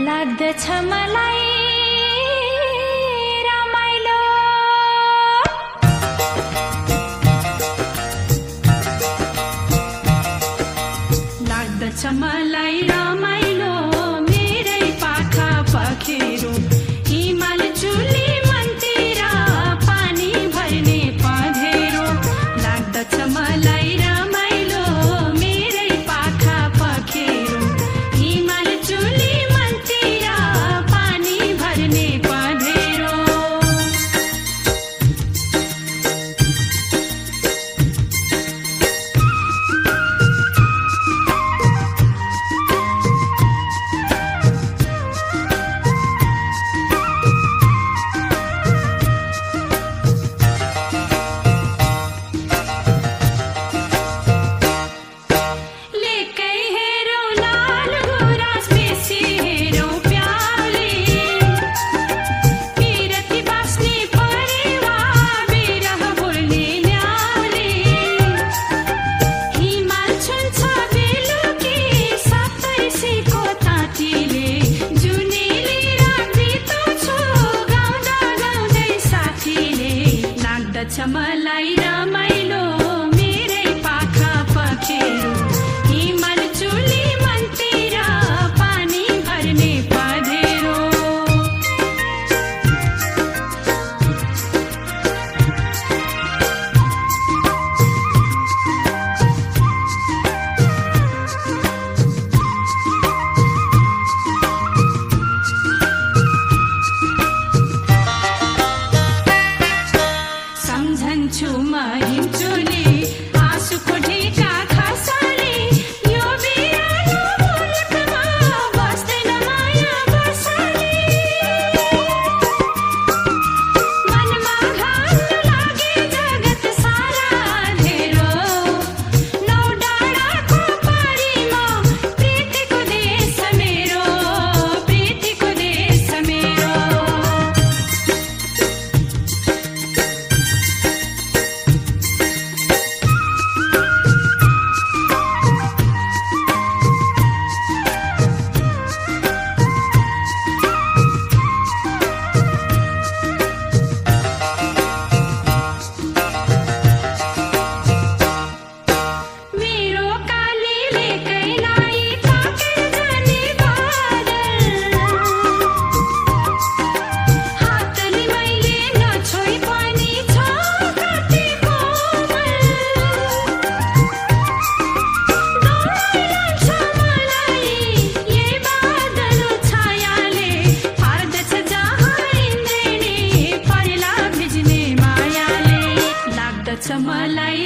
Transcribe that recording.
लाग्दछ मलाई रमाइलो लाग्दछ मलाई रमाइलो मेरै पाखा पखेरो हिमाल चुली मनतिर पानी भर्ने पँधेरो लाग्दछ मलाई रमाइलो मेरै पाखा पखेरो हिमाल चुली मनतिर पानी भर्ने पँधेरो मलाई रमाइलो मेरै पाखा पखेरो हिमाल चुली मनतिर पानी भर्ने पँधेरो सम्झन्छु म हिउँचुली आँसुको ढिका खसाली यो बिरालो मुलुकमा बस्दैन माया बसाली मनमा घाल्न लागे जगत सारा अँधेरो नौ डाँडाको पारीमा प्रीतिको देश मेरो प्रीतिको देश मेरो मलाई